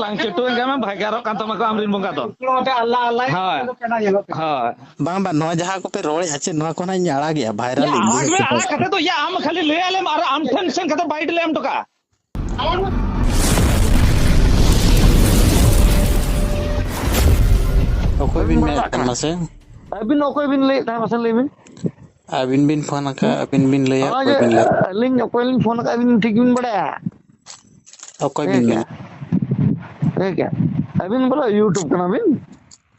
lang cetu enggak mah bhagarok kan tama ko amrin bongka to. Allah Allah. Hai. Hai. bang bang no jaha ko pe role ache no ko na nyara gya viral Ya indi आगे आ कथे तो या हम खाली ले आले और हम टेंशन कथे बाइट ले हम तो का. okoy bin me kana se Abin okoy bin le ta masal le bin. abin bin phone ka abin bin le ya Aja okoy bin le link okoy link phone ka abin ठीक bin बड़ा. okoy bin me है क्या? abin बोला YouTube kana bin.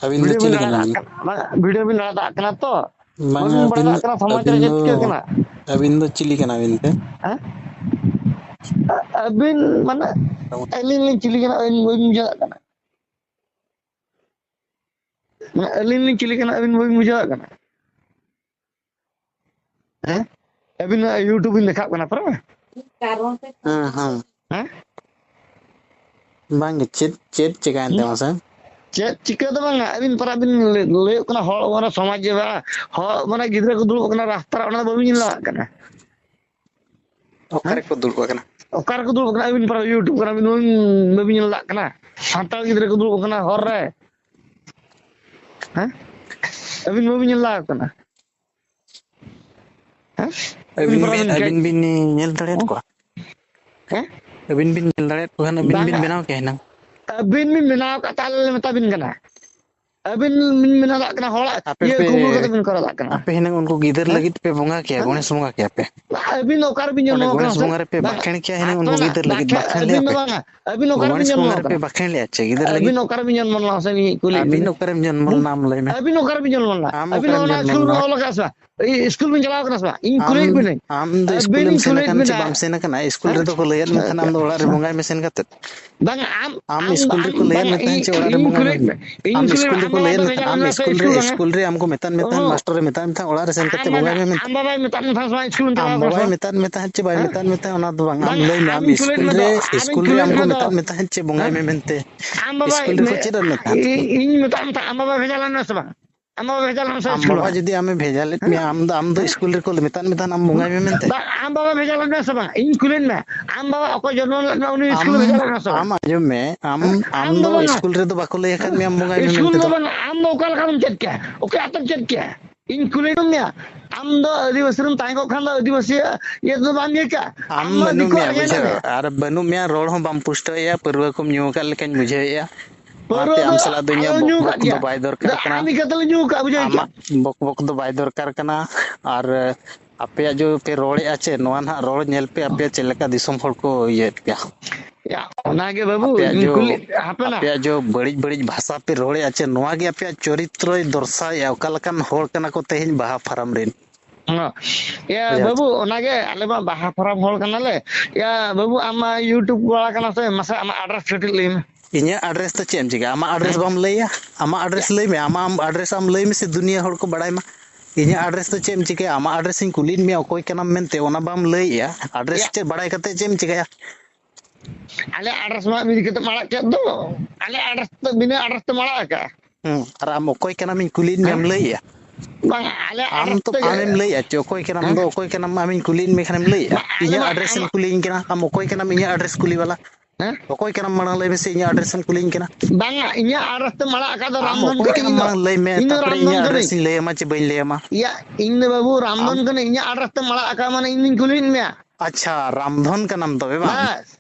abin do chili kana video भी लड़ा कना तो bang abin बड़ा कना समाचार जत कना. abin do chili kana abin te abin mana link chili kana abin मुझे kana. link chili kana abin मुझे kana. abin YouTube bin देखा kana पर bang chet chikan te masa चिका तो बंगा अबिन पर अबिन ले कना हॉल वाला समाज जे बा हॉल माने गिदरा को दुल कना रास्ता ओना बाबिन ला कना okare ko dul ko kana ओकार को दुल कना अबिन पर YouTube कना अबिन बाबिन ला कना सांताल गिदरा को दुल कना हॉर रे हैं अबिन बाबिन ला कना हैं abin bin nyel daret ko हैं abin bin nyel daret ko kana abin bin benaw ke nang अबिन min menaw ka tal mata bin kana अबिन min menaw कना हॉल ये कुबुल कते bin करा कना ape hinang unko gider lagit pe bonga kya gonesh bonga kya pe अबिन ओकार बिन जनो gonesh bonga re pe bakhen kya hinang unko gider lagit bakhen le pe अबिन ओकार बिन gonesh जनो bonga re pe bakhen le ache gider lagit अबिन ओकार बिन जनो ला से कुली abin okare jan mol nam lai me अबिन ओकार बिन जनो ला Am अबिन ओकर ओला बिन school में जन्म ओला कासवा school में चलाओ कना इन कुली बिन नहीं am do school em sena kan che bam sena kana school re to ko layat me kan am do ola re bonga me sen katet bang am school re ko layat me tan che ola re bonga me am school re ko layat me am school re am ko metan metan master re metan metan ola re sen kate bonga me am बाबा में तन था school में am चलाओ babai metan metan che bai metan metan ona do bang am lay me am school re am ko metan metan che bonga me mente am Baba school re ko che metan इन में तन था am बाबा भेजाला ना सब am बाबा भेजाला ना am school baba jodi ame bhejalet me am do school re ko metan metan am bonga me mente am बाबा भेजाला ना सब इन कुली में am बाबा को जनो ना उन स्कूल में भेजाला ना सब am ajum me am do school re do bako lay kan me am bonga me school mente में am ओकल काम चेक क्या ओके आतम चेक क्या इन कुली में am do आदिवासी रम ताई को खान do आदिवासी ये तो बान ये क्या am banu me bujhe ar banu me rol hon bam pusto ya perwa kum nyu kal kan bujhe ya Mati am sala dunya bok do bay dorkar kana আমি কতল new কা বুঝাই क्या bok bok do bay dorkar kana ar apya jo pe role ache noan ha rol nyel pe apya chelaka disom hor ko ye pya या ओनागे बाबू apya इन jo कुली हापेना apya jo बड़ी बड़ी भाषा पे role ache noa ge apya choritroy dorsa ya okalakan hor kana ko tehin baha faram rin या बाबू ओनागे आले बा बाहा फराम whole कनाले या बाबू आमा यूट्यूब वाला कना से मसा आमा एड्रेस छुटी लेम inya address to chem jiga ama address bam lay ya ama address lay me ama address am lay me se dunia hor ko badai ma inya address to chem chike ama address in kulin me okoy kanam mente ona bam lay ya address che badai kate chem chike ya आले address मा मिल के तो माला के दो आले address तो बिना address तो माला का ar am okoy kanam in kulin me am lay ya bang ale am to amem lay ya okoy kanam do okoy kanam amin kulin me khanem lay ya inya address in kulin kana am okoy kanam inya address kuli wala okoy kanam manang lay me se inya address in kulin kana bang inya address तो माला का तो am Ramdhan okoy kanam manang lay me tapre inya address in lay ma che bain lay ma या इन बाबू रामधन कने इnya address तो माला का माने इन कुलीन में acha ramdhon kanam to be ba बस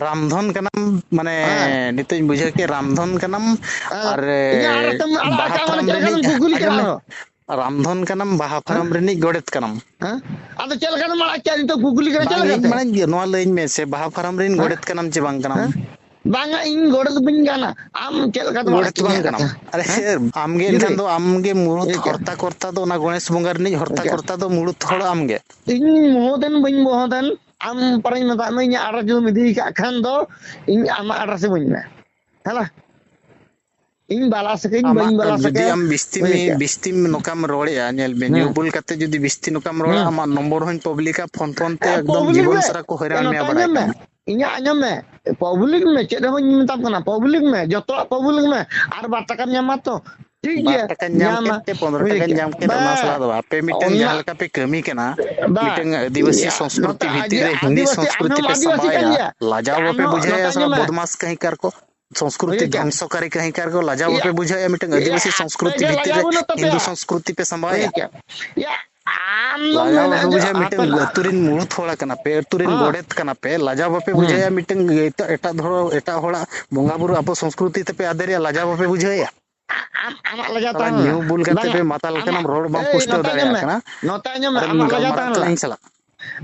रामधन कनम माने नितो बुझे के रामधन कनम और रामधन कनम बाहा फारम रेनी गोडेत कनम अदो चल कन माला क्या तो गुगली करे चल माने माने नो लेन में से बाहा फारम रेन गोडेत कनम चे बांग कनम बांगा इन गोडेत बिन गाना आम चल का गोडेत बांग कनम अरे आमगे इनखान दो आमगे मुरुत हरता करता दो ना गणेश बंगार नि हरता करता दो मुरुत थोड़ आमगे इन मोहदन बिन मोहदन am paling mata me nya arah ju midi ka khan do in ama arah se bunya hala in bala sake in bain bala sake jodi am bisti me nokam role ya nyel be new bul kate jodi bisti nokam role ama nomor hoin publica phone phone te ekdom jibon sara ko hairan me abara inya anyam me public me chet ho minta kana public me joto public me ar batakan nyama to ठीक बार गया टका nyam nyama ket 15 बुझे टका क्या nyam ket बा ona sala do ape miteng ओना jahan leka pe kami kana बा miteng adivasi या संस्कृति नोता भितर रे हिंदी आदिवासी संस्कृति हम पे आदिवासी संभाया kan dia लाजाव हम पे बुझाया नोता साला nyama बदमाश कहीं कर को संस्कृति बुझे क्या ध्वंसकारी कहीं कर को लाजाव या पे बुझाया मिटeng या आदिवासी apa संस्कृति ke भितर laga रे bunuh tapi हिंदू ya संस्कृति पे बुझे संभाया क्या या आम लोग लाजाव मैंने पे जो बुझाया apa मिटeng अतुरिन मुळु थोड़ा कना पे अतुरिन हाँ गोडेत कना पे लाजाव पे बुझाया मिटeng एटा धरो एटा होड़ा बोंगा बुरु आपो संस्कृति ते पे आदरिया लाजाव पे बुझाया amak laga साला tahan न्यू lah बुल करते bang पे माताल amak कनम रोड बम पुष्टो दाड़िया कना notanya me अरे amak laga गलमारा tahan तला lah इन साला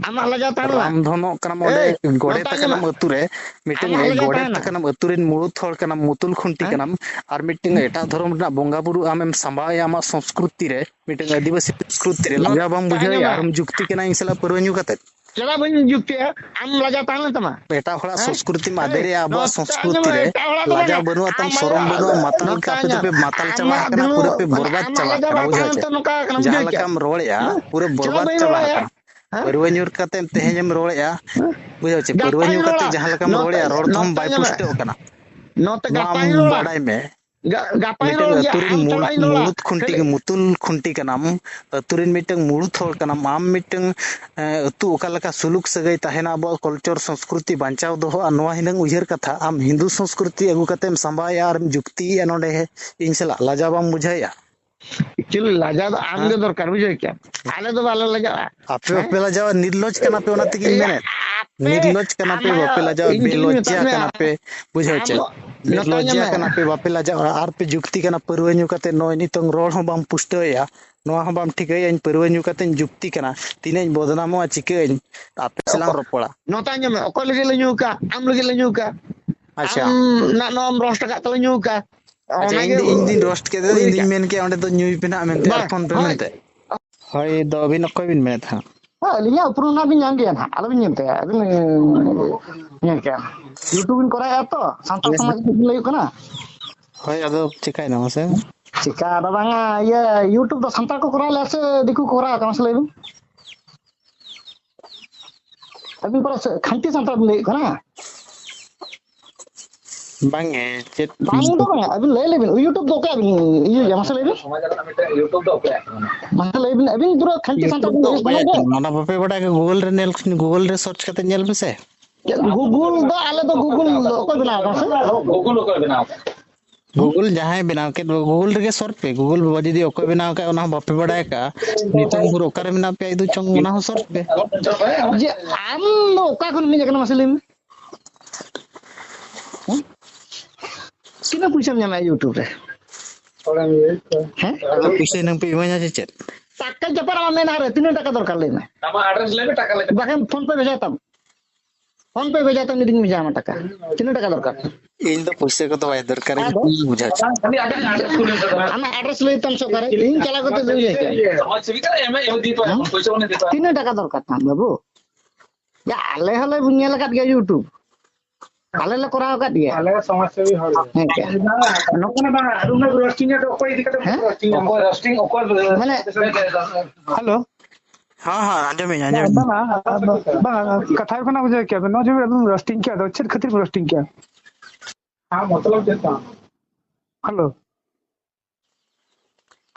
amak laga tahan lah रामधनो कनम ओंडे गोडे notanya me तकनम अतुरे मीटिंग amak laga गोडे tahan lah तकनम अतुरिन मुळुत होड़ कनम मुतुल खुंटी Hah? कनम और मीटिंग एटा धर्म रना बोंगा बुरु आमेम संभाया आमा संस्कृति रे मीटिंग आदिवासी संस्कृति रे लाजा बम बुझाय notanya me आरम जुक्ति केना इंसला परवन्यु कते चला बन जुक्ति है am laga tahan lah tama Etah होड़ा Hah? संस्कृति Hey, मादेरे आबा notanya संस्कृति me रे eta orang tu लाजा mana बनुआ तम शरम बनुआ माताल का पे notanya पे माताल चाबा amak कना dulu पूरे पे mana बर्बाद amak चाबा laga कना बुझाय tahan छे tu nuka kena जहां bujuk ya लकाम रोळया पूरे चला बर्बाद बन चाबा rola ya कना परवन्युर कते तेहेजम रोळया बुझाय छे gapain परवन्यु कते rola जहां लकाम रोळया रोड धम बाय notanya me पुष्टो कना not नाम gapain rola बाड़ाय में gapain मिटंग rola ya अतुरिन am chalain rola मुळुत Khunti के मुतुल खुंटी कनाम अतुरिन मिटंग मुळुत होड़ कनाम आम मिटंग अतु ओकालका सुलुक सगै ताहेना अब कल्चर संस्कृति बांचाव दोहो आ नोआ हिनंग उयहर कथा आम हिंदू संस्कृति अगु कतेम संभाया आर जुक्ति या नोडे है इन सला लाजा balm बुझाया actually laja do am ge dorkar bujhe kya ale do balo laja आपे आपे लाजा निर्लज कना पे ओना तकिन ya मेने ape निर्लज कना पे बापे लाजा बेलज्जा कना पे बुझाय छे notanya निर्लज्जा me कना पे बापे लाजा आर पे जुक्ति कना परवन्यु कते नोय नितंग रोड हो बाम पुष्टया नोआ हो बाम ठिकय परवन्यु कते जुक्ति कना तिने बदनामो चिकय आपे Salang रोपड़ा notanya me okol lagi lenyuka am lagi lenyuka अच्छा am nak nom rost ka to lenyuka अच्छा ona ge इन दिन रोस्ट के दे इन दिन मेन के ओंडे तो न्यूज पेना मेनते Bang, और फोन पे hai. मेनते होय दो अभी नकोय बिन मेन था Ha, linya upru na bin yang dia na. Ala bin yente. Bin yang kya. YouTube bin korai ato. Santal Yes, samaj bin layu kana. होय अदो चिकाय ना मसे Cika ada banga ya YouTube do santal ko korai lase diku korai ka masle bin. Abin para khanti santal bin layu kana. बांगे चेत Bangun do kana. Abin lay bin YouTube do ka bin iyu ya masle bin. YouTube do apa? Masle bin abin duro khanti santal bin layu kana ge. ओना बापे बड़ा के Google रे search करते nail मेसे Google do ale do Google do ko bina ka se. Google ko बनाओ Google जहां बनाव के गूगल रे सर्च पे गूगल बाबा जदी ओको बनाव का ओना बापे बड़ा का नितंग पुरो ओकर बिना पे आइदु चंग ओना हो सर्च पे Je am do ka kun min kana masle bin. Kina puisa nyama YouTube re. Hah? तो पीछे नंग पे इमाnya चेत Taka japar ama mena re, 3 taka dorkar le na. nama address ले टका ले Bahkan phone pe bhejatam. Phone pe bhejatam ni ding bheja ama taka. 3 taka dorkar. इन तो पैसे को तो वाय दरकार बुझा खाली address खुले तो Ama address le tam so kare. In chala ko to joi ke. समाज सेवी का एम एम दी तो पैसे होने देता 3 taka dorkar tam babu. Ya ale hale bunya lakat ge YouTube. Ale le korao kat dia. अलग समाज सेवी हो नोकना बा रूम में रोस्टिंग तो कोई दिक्कत रोस्टिंग कोई रोस्टिंग कोई Mane हेलो हां हां आंजम आंजम बा कथा कोना बुझे क्या नो जो रोस्टिंग क्या दो खतिर रोस्टिंग क्या हां मतलब देता हेलो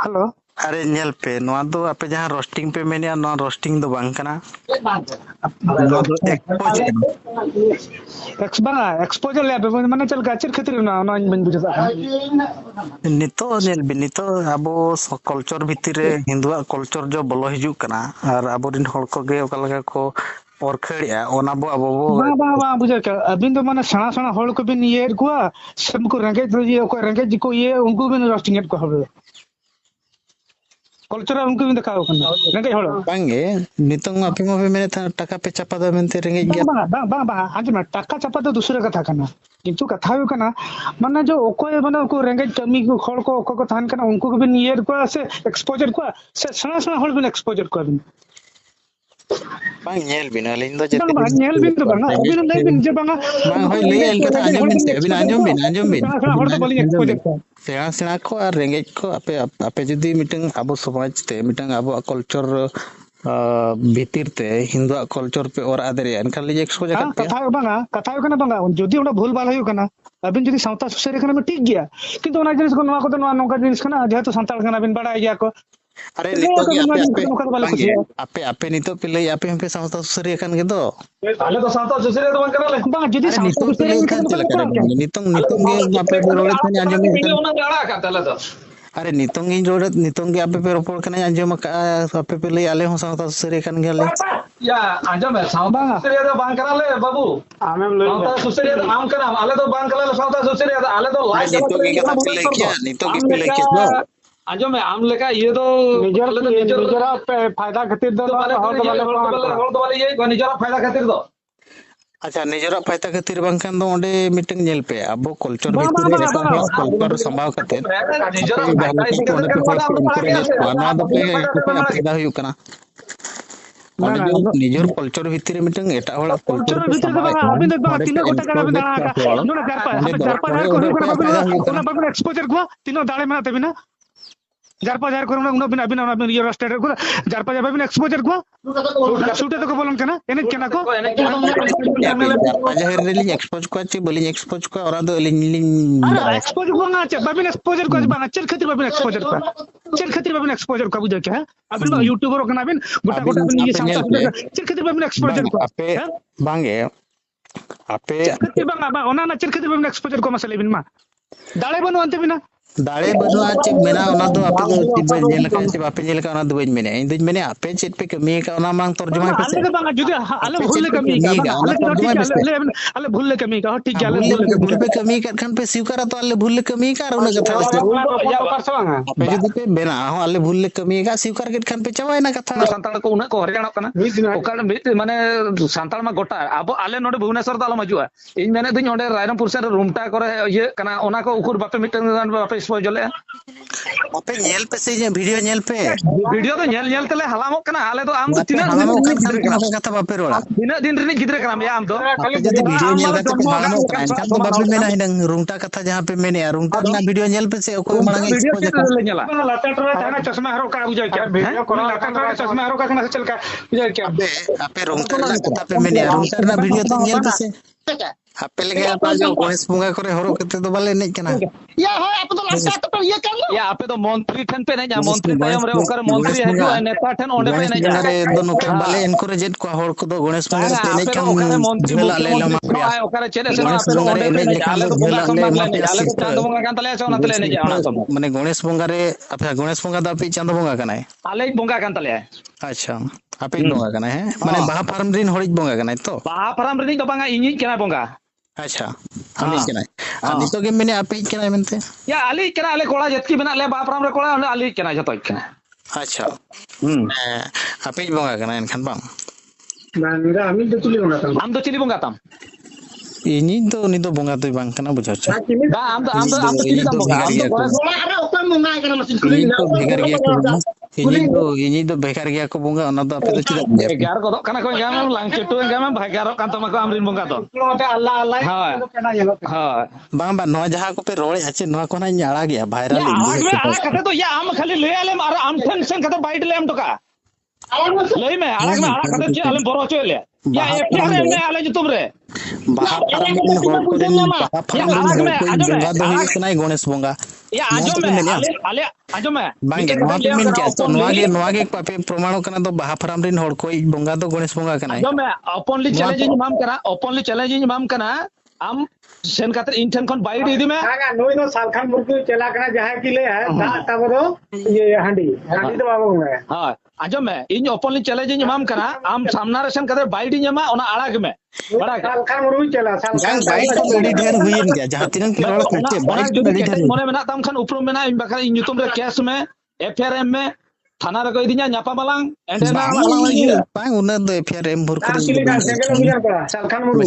हेलो अरे नेल पे नोआ दो आपे जहां रोस्टिंग पे मेनिया नो रोस्टिंग दो बांग कना एक्स बना एक्सपोजर ले माने चल गाचर खतिर ना ना बन बुझे नितो नेल बि नितो अबो कल्चर भितिर रे हिंदुआ कल्चर जो बोलो हिजु कना और अबो दिन हड़ को गे ओका लगा को और खड़िया ओना बो अबो बा बा बा बुझे क्या अबिन तो माने सणा सणा होल को बिन ये को सबको रंगे जो ये को रंगे जी को ये उनको बिन रोस्टिंग को हबे कल्चर उनको बिन दिखाओ कना रंगे होल बांगे नितंग आपे मबे मेने टाका पे चापा दा मेनते रेंगे गया बा आज में टाका चापा तो दूसरे कथा कना किंतु कथा हो कना माने जो ओको माने को रंगे कमी को खड़ को ओको को थान कना उनको को बिन ये को से एक्सपोजर को से सणा सणा होल बिन एक्सपोजर को बिन बांग नेल बिना लिन दो जेते बा नेल बिन तो बना अबिन ले बिन जे बंगा बांग होय ले एल कथा आंजम बिन से अबिन आंजम बिन हड़ तो बोली एक्सपोजर को सेना सेना को और रेंगे को आपे आपे जदी मीटिंग अबो समाज ते मीटिंग अबो कल्चर भितर ते हिंदुआ कल्चर पे और आदरे एनखान लिजे एक्सपोज हाँ, करते कथा हुई बंगा जुदी भूल भाल हुई अबिन जुदी सावता सुसारी खाना में ठीक गया किंतु ओना जिनिस को नवा को नोका जिनिस खाना जेहेतु संताल खाना बिन बड़ा गया को अरे नितो के आपे आपे नितो पे लई आपे हम पे सावता सुसारी खान के दो आले तो सावता सुसरे तो बंग करले बंगा जुदी अरे सावता नितो पे लई खान चला करे नितो के आपे रोड़े थे आंजम ये ओना गाड़ा का तले तो अरे नितों गिन रोड़े नितों के आपे पे रोपड़ कने आंजम का आपे पे लई आले हो सावता सुसारी खान गेले या आंजम है सावता सुसरे तो बंग करले बाबू आमेम लई सावता सुसरे तो आम करम आले तो बंग करले सावता सुसरे आले तो लाइट नितो के कथा पे लई किया नितो के पे लई किया आंजम है आम लेका ये तो निजरा फायदा खातिर दो हर दो वाले ये निजरा फायदा खातिर दो अच्छा निजरा फायदा खातिर बांखान दो ओंडे मीटिंग नेल पे अब कल्चर भितर रे कल्चर संभाव खातिर फायदा हुई कना निजर कल्चर भितर मीटिंग एटा होला कल्चर भितर अबिन देख बा तीन गोटा गाड़ा में दाड़ा का नोना जारपा को बाबू एक्सपोजर को तीनो दाड़े में तबिना जारपा जार को अबिन ये स्टेट को जारपा जाबा बिन एक्सपोजर को शूटे तो को बोलन केना एने केना को जाहिर रेली एक्सपोज को चे बोलिंग एक्सपोज को और दो लिंग अरे एक्सपोज को ना चे बाबिन एक्सपोजर को बना चल खातिर बाबिन एक्सपोजर को चल खातिर बाबिन एक्सपोजर को बुझे के अबिन यूट्यूबर को ना बिन गोटा गोटा बिन ये चल खातिर बाबिन एक्सपोजर को आपे बांगे आपे चल खातिर बांगा ओना ना चल खातिर बाबिन एक्सपोजर को मसले बिन मा दाड़े बनो अंते बिना दाड़े बनुआ चे मेना ओना दो आपे दो तिबे जेल का चे बापे जेल का ओना दो मेने इन दिन मेने आपे चेट पे कमी का ओना मांग तर्जुमा पे आले बांगा जुदी आले भूल कमी का आले भूल कमी का ठीक है आले भूल पे कमी कर खान पे स्वीकार तो आले भूल कमी का ओना कथा या परस बांगा आपे जुदी पे बेना हो आले भूल कमी का स्वीकार के खान पे चवाय ना कथा संताल को उना को हरियाणा कना ओकाल माने संताल मा गोटा अब आले नोडे भुवनेश्वर तो आलो मजुआ इन मेने दिन ओडे रायरमपुर से रूमटा करे ये कना ओना को उकुर बापे मिटन बापे स्पॉइल जले आपे नेल पे से वीडियो नेल पे वीडियो तो नेल तले हलामो कना आले तो आम तिना कथा बापे रोड़ा तिना दिन रे गिद्रे कना या आम तो जदी वीडियो नेल का हलामो कना इनका तो बापे मेना हिडंग रूमटा कथा जहां पे मेने रूमटा ना वीडियो नेल पे से कोई मांगे एक्सपोज ले नेला लाटा थाना चश्मा हरो का बुझे क्या वीडियो को लाटा चश्मा हरो का कना चल का बुझे क्या आपे रूमटा ना कथा पे मेने रूमटा ना वीडियो तो नेल पे से आपे लगे आप जो गणेश पूंगा करे हरो कते तो बाले नहीं कना या हो आप तो लास्ट पर ये कर लो या आपे तो मंत्री ठन पे नहीं जा मंत्री तायम रे ओकर मंत्री है नेता ठन ओंडे पे नहीं जा रे दोनों के बाले एनकरेज को हर को दो गणेश पूंगा पे नहीं कम झूला ले लो मापिया ओकर चेले से आपे ओंडे पे नहीं आले तो पूंगा संभाल ले आले तो चांद पूंगा कान तले सोना तले नहीं जा माने गणेश पूंगा रे आपे गणेश पूंगा दा पे चांद पूंगा कना है आले पूंगा कान तले अच्छा आपे पूंगा कना है माने बाहा फार्म रिन हरिज पूंगा कना तो बाहा फार्म रिन तो बांगा इनी केना पूंगा अच्छा हम इस केना नितो के मैंने आपे केना मेनते या आली केना आले कोड़ा जतकी बना ले बाहा फार्म रे कोड़ा आली केना जतो केना अच्छा आपे पूंगा कना एनखान बांग मेरा हम तो चिली बंगा तम आम तो चिली पूंगा तम इनी तो बोंगा तो बांग कना बुझा छ बा आम तो चिली तम पूंगा आम तो बोला अरे ओपन मुंगा के मशीन खुली तो भेगर गया को इनी तो भेगर गया को बोंगा ओना तो आपे तो चिदा भेगार को कना को गाम लांग चटू गाम भेगार कान तम को आमरिन बोंगा तो अल्लाह अल्लाह हां केना येलो हां बांग बा नो जहां को पे रोड़े अच्छे नो को ना आड़ा गया वायरल कते तो या आम खाली ले आले और आम ठन सेन कते बाइट ले आम तो का लई में आड़ा में आड़ा कते जे आले बरो चले या एफआर में आले तुम रे बाहा फार्म में होड़ को दिन बाहा फार्म में कोई बोंगा दो ही नहीं गणेश बोंगा या आजो में आले आजो में बांगे नवा पे मेन क्या तो नवागे पापे प्रमाण कना तो बाहा फार्म रिन होड़ कोई बोंगा तो गणेश बोंगा कना आजो में ओपनली चैलेंजिंग माम कना आम सेन खातिर इन ठन कोन बाइट इदी में हां नोई नो सालखान मुर्गु चला कना जहां की ले है दा तबरो ये हांडी तो बाबू में हां आजो में इन ओपनली चैलेंजिंग माम कना आम सामना रे सेन खातिर बाइट इमा ओना आड़ाग में बड़ा सालखान मुर्गु चला सालखान बाइट तो बड़ी ढेर हुई गया जहां तिरन की रोड करते बाइट तो बड़ी ढेर मोने मेना तम खान उपरो मेना इन बखा इन युतुम रे केस में एफआरएम में थाना रे को इदिnya nyapa malang endena bang una do FRM भर कर सालखान मुर्गु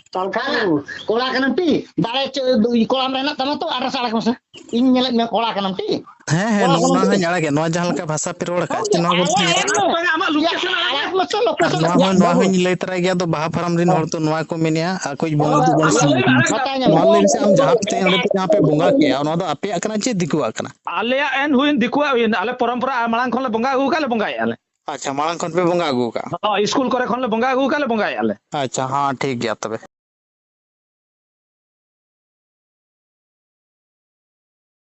सालखान कोला कनम टी दाड़े कोला में ना तमा तो आरा साड़ा मसे इन नेले में कोला कनम टी है नोना ना जाड़ा के नो जहां का भाषा पे रोड का नो आमा लोकेशन आया मसे लोकेशन नो हो ले तरा गया तो बाहा फार्म रिन होड़ तो नो को मेनिया कोई बोंगा तो गणेश बताया मान ले से हम जहां पे ओंडे पे जहां पे बोंगा किया नो तो आपे अकना चे दिकुआ कना आले एन हुइन दिकुआ हुइन आले परंपरा मांग खन ले बोंगा उ काले बोंगा आले अच्छा मांग खन पे बंगा अगू का स्कूल करे खन ले बंगा अगू का ले बंगाया ले अच्छा हाँ ठीक गया तबे